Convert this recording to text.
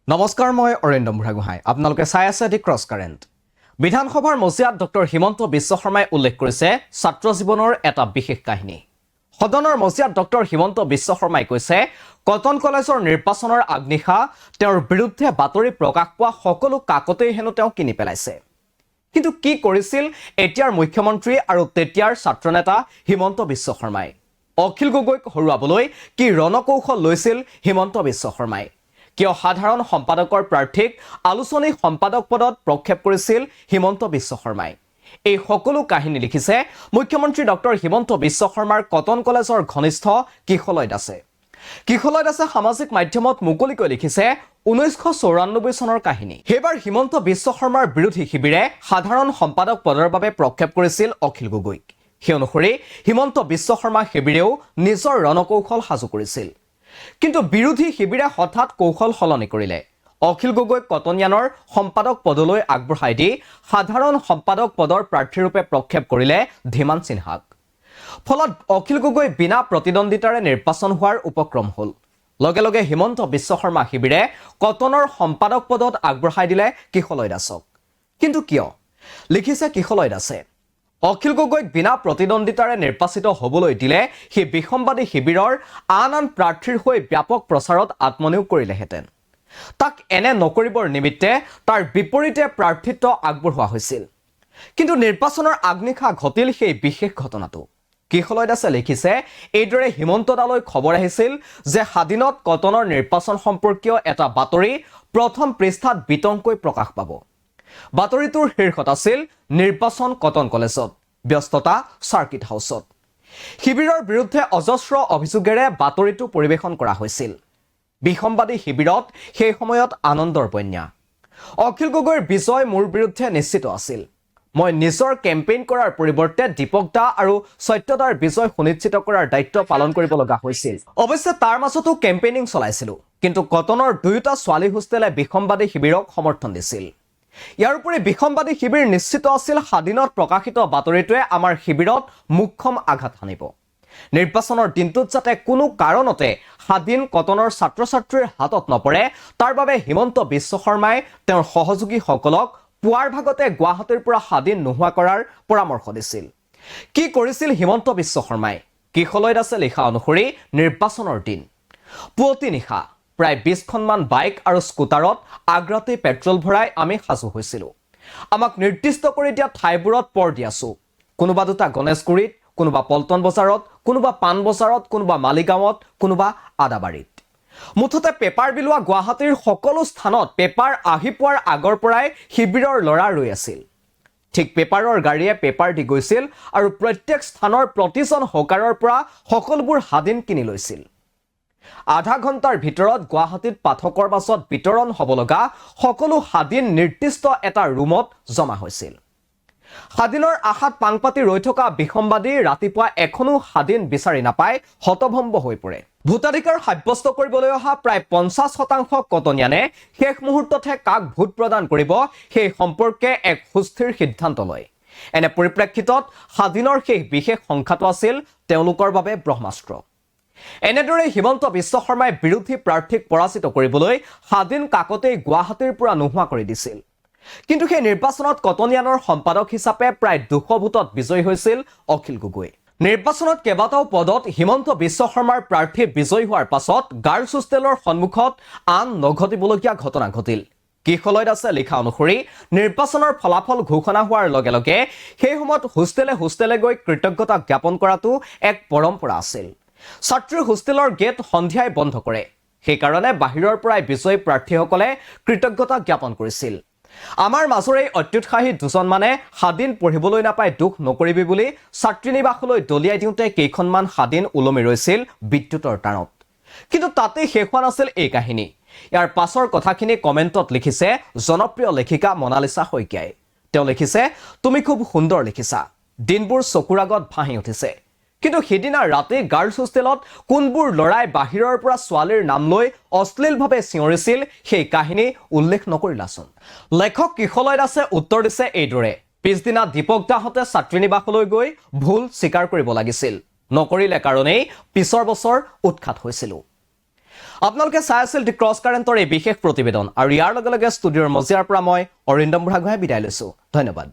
নমস্কাৰ, মই অৰিন্দম বুঢ়াগোহাঁই। আপোনালোকে চাই আছে দি ক্ৰছ কাৰেণ্ট। বিধানসভাৰ মজিয়াত ডক্টৰ হিমন্ত বিশ্ব শৰ্মাই উল্লেখ কৰিছে ছাত্ৰ জীৱনৰ এটা বিশেষ কাহিনী। সদনৰ মজিয়াত ডক্টৰ হিমন্ত বিশ্ব শৰ্মাই কৈছে, কটন কলেজৰ নিৰ্বাচনৰ আগনিশা তেওঁৰ বিৰুদ্ধে বাতৰি প্ৰকাশ পোৱা সকলো কাকতেই হেনো তেওঁ কিনি পেলাইছে। কিন্তু কি কৰিছিল এতিয়াৰ মুখ্যমন্ত্ৰী আৰু তেতিয়াৰ ছাত্ৰনেতা হিমন্ত বিশ্ব শৰ্মাই? অখিল গগৈক হৰুৱাবলৈ কি ৰণকৌশল লৈছিল হিমন্ত বিশ্ব শৰ্মাই? কিয় সাধাৰণ সম্পাদকৰ প্ৰাৰ্থীক আলোচনী সম্পাদক পদত প্ৰক্ষেপ কৰিছিল হিমন্ত বিশ্ব শৰ্মাই? এই সকলো কাহিনী লিখিছে মুখ্যমন্ত্ৰী ডক্টৰ হিমন্ত বিশ্ব শৰ্মাৰ কটন কলেজৰ ঘনিষ্ঠ কিশলয় দাসে। কিশলয় দাসে সামাজিক মাধ্যমত মুকলিকৈ লিখিছে 1994 চনৰ কাহিনী। সেইবাৰ হিমন্ত বিশ্ব শৰ্মাৰ বিৰোধী শিবিৰে সাধাৰণ সম্পাদক পদৰ বাবে প্ৰক্ষেপ কৰিছিল অখিল গগৈক। সেই অনুসৰি হিমন্ত বিশ্ব শৰ্মা শিবিৰেও নিজৰ ৰণকৌশল সাজু কৰিছিল। কিন্তু বিৰোধী শিবিৰে হঠাৎ কৌশল সলনি কৰিলে। অখিল গগৈক কটনিয়ানৰ সম্পাদক পদলৈ আগবঢ়াই দি সাধাৰণ সম্পাদক পদৰ প্ৰাৰ্থীৰূপে প্ৰক্ষেপ কৰিলে ধীমান সিনহাক। ফলত অখিল গগৈ বিনা প্ৰতিদ্বন্দ্বিতাৰে নিৰ্বাচন হোৱাৰ উপক্ৰম হ'ল। লগে লগে হিমন্ত বিশ্ব শৰ্মা শিবিৰে কটনৰ সম্পাদক পদত আগবঢ়াই দিলে কিশলয় দাসক। কিন্তু কিয়? লিখিছে কিশলয় দাসে, অখিল গগৈক বিনা প্ৰতিদ্বন্দ্বিতাৰে নিৰ্বাচিত হ'বলৈ দিলে সেই বিসম্বাদী শিবিৰৰ আন প্ৰাৰ্থীৰ হৈ ব্যাপক প্ৰচাৰত আত্মনিয়োগ কৰিলেহেঁতেন। তাক এনে নকৰিবৰ নিমিত্তে তাৰ বিপৰীতে প্ৰাৰ্থিত্ব আগবঢ়োৱা হৈছিল। কিন্তু নিৰ্বাচনৰ আগনিশা ঘটিল সেই বিশেষ ঘটনাটো। কিশলয় দাসে লিখিছে, এইদৰে হিমন্ত দালৈ খবৰ আহিছিল যে স্বাধীনত কটনৰ নিৰ্বাচন সম্পৰ্কীয় এটা বাতৰি প্ৰথম পৃষ্ঠাত বিতংকৈ প্ৰকাশ পাব। বাতৰিটোৰ শীৰ্ষত আছিল নিৰ্বাচন কটন কলেজত, ব্যস্ততা চাৰ্কিট হাউচত। শিবিৰৰ বিৰুদ্ধে অজস্ৰ অভিযোগেৰে বাতৰিটো পৰিৱেশন কৰা হৈছিল। বিসম্বাদী শিবিৰত সেই সময়ত আনন্দৰ বন্যা। অখিল গগৈৰ বিজয় মোৰ বিৰুদ্ধে নিশ্চিত আছিল। মই নিজৰ কেম্পেইন কৰাৰ পৰিৱৰ্তে দীপক দা আৰু সত্যদাৰ বিজয় সুনিশ্চিত কৰাৰ দায়িত্ব পালন কৰিব লগা হৈছিল। অৱশ্যে তাৰ মাজতো কেম্পেইনিং চলাইছিলো। কিন্তু কটনৰ দুয়োটা ছোৱালী হোষ্টেলে বিসম্বাদী শিবিৰক সমৰ্থন দিছিল। ইয়াৰ উপৰি বিসম্বাদী শিবিৰ নিশ্চিত আছিল স্বাধীনত প্ৰকাশিত বাতৰিটোৱে আমাৰ শিবিৰত মুখ্যম আঘাত হানিব। নিৰ্বাচনৰ দিনটোত যাতে কোনো কাৰণতে স্বাধীন কটনৰ ছাত্ৰ ছাত্ৰীৰ হাতত নপৰে, তাৰ বাবে হিমন্ত বিশ্ব শৰ্মাই তেওঁৰ সহযোগীসকলক পুৱাৰ ভাগতে গুৱাহাটীৰ পৰা স্বাধীন নোহোৱা কৰাৰ পৰামৰ্শ দিছিল। কি কৰিছিল হিমন্ত বিশ্ব শৰ্মাই? কিশলয় দাসে লিখা অনুসৰি নিৰ্বাচনৰ দিন পুৱতি নিশা প্ৰায় 20খনমান বাইক আৰু স্কুটাৰত আগ্ৰাতে পেট্ৰল ভৰাই আমি সাজু হৈছিলোঁ। আমাক নিৰ্দিষ্ট কৰি দিয়া ঠাইবোৰত পৰ দি আছোঁ। কোনোবা দুটা গণেশগুৰিত, কোনোবা পল্টন বজাৰত, কোনোবা পাণ বজাৰত, কোনোবা মালিগাঁৱত, কোনোবা আদাবাৰীত। মুঠতে পেপাৰ বিলোৱা গুৱাহাটীৰ সকলো স্থানত পেপাৰ আহি পোৱাৰ আগৰ পৰাই শিবিৰৰ ল'ৰা ৰৈ আছিল। ঠিক পেপাৰৰ গাড়ীয়ে পেপাৰ দি গৈছিল আৰু প্ৰত্যেক স্থানৰ প্ৰতিজন হকাৰৰ পৰা সকলোবোৰ স্বাধীন কিনি লৈছিল। আধা ঘণ্টাৰ ভিতৰত গুৱাহাটীত পাঠকৰ মাজত বিতৰণ হ'ব লগা সকলো স্বাধীন নিৰ্দিষ্ট এটা ৰুমত জমা হৈছিল। স্বাধীনৰ আশাত পাং পাতি ৰৈ থকা বিসম্বাদী ৰাতিপুৱা এখনো স্বাধীন বিচাৰি নাপায় হতভম্ব হৈ পৰে। ভোটাধিকাৰ সাব্যস্ত কৰিবলৈ অহা প্ৰায় 50% কটনিয়ানে শেষ মুহূৰ্ততহে কাক ভোট প্ৰদান কৰিব সেই সম্পৰ্কে এক সুস্থিৰ সিদ্ধান্ত লয়। এনে পৰিপ্ৰেক্ষিতত স্বাধীনৰ সেই বিশেষ সংখ্যাটো আছিল তেওঁলোকৰ বাবে ব্ৰহ্মাস্ত্ৰ। এনেদৰে হিমন্ত বিশ্ব শৰ্মাই বিৰোধী প্ৰাৰ্থীক পৰাজিত কৰিবলৈ স্বাধীন কাকতেই গুৱাহাটীৰ পৰা নোহোৱা কৰি দিছিল। কিন্তু সেই নিৰ্বাচনত কটনিয়ানৰ সম্পাদক হিচাপে প্ৰায় 200 ভোটত বিজয়ী হৈছিল অখিল গগৈ। নিৰ্বাচনত কেইবাটাও পদত হিমন্ত বিশ্ব শৰ্মাৰ প্ৰাৰ্থী বিজয়ী হোৱাৰ পাছত গাৰ্লছ হোষ্টেলৰ সন্মুখত আন নঘটিবলগীয়া ঘটনা ঘটিল। কিশলয় দাসে লিখা অনুসৰি নিৰ্বাচনৰ ফলাফল ঘোষণা হোৱাৰ লগে লগে সেই সময়ত হোষ্টেলে হোষ্টেলে গৈ কৃতজ্ঞতা জ্ঞাপন কৰাটো এক পৰম্পৰা আছিল। ছাত্ৰীৰ হোষ্টেলৰ গেট সন্ধিয়াই বন্ধ কৰে। সেইকাৰণে বাহিৰৰ পৰাই বিজয়ী প্ৰাৰ্থীসকলে কৃতজ্ঞতা জ্ঞাপন কৰিছিল। আমাৰ মাজৰে অত্যুৎসাহী দুজনমানে স্বাধীন পঢ়িবলৈ নাপাই দুখ নকৰিবি বুলি ছাত্ৰীনিবাসলৈ দলিয়াই দিওঁতে কেইখনমান স্বাধীন ওলমি ৰৈছিল বিদ্যুতৰ তাঁৰত। কিন্তু তাতেই শেষ হোৱা নাছিল এই কাহিনী। ইয়াৰ পাছৰ কথাখিনি কমেণ্টত লিখিছে জনপ্ৰিয় লেখিকা মনালিছা শইকীয়াই। তেওঁ লিখিছে, তুমি খুব সুন্দৰ লিখিছা, দিনবোৰ চকুৰ আগত ভাহি উঠিছে। কিন্তু সিদিনা ৰাতি গাৰ্লছ হোষ্টেলত কোনবোৰ ল'ৰাই বাহিৰৰ পৰা ছোৱালীৰ নাম লৈ অশ্লীলভাৱে চিঞৰিছিল সেই কাহিনী উল্লেখ নকৰিলাচোন। লেখক কিশলয় দাসে উত্তৰ দিছে এইদৰে, পিছদিনা দীপক দাহঁতে ছাত্ৰীনিবাসলৈ গৈ ভুল স্বীকাৰ কৰিব লাগিছিল। নকৰিলে কাৰণেই পিছৰ বছৰ উৎখাত হৈছিলোঁ। আপোনালোকে চাই আছিল দি ক্ৰছ কাৰেণ্টৰ এই বিশেষ প্ৰতিবেদন আৰু ইয়াৰ লগে লগে ষ্টুডিঅ'ৰ মজিয়াৰ পৰা মই অৰিন্দম বুঢ়াগোহাঁই বিদায় লৈছো ধন্যবাদ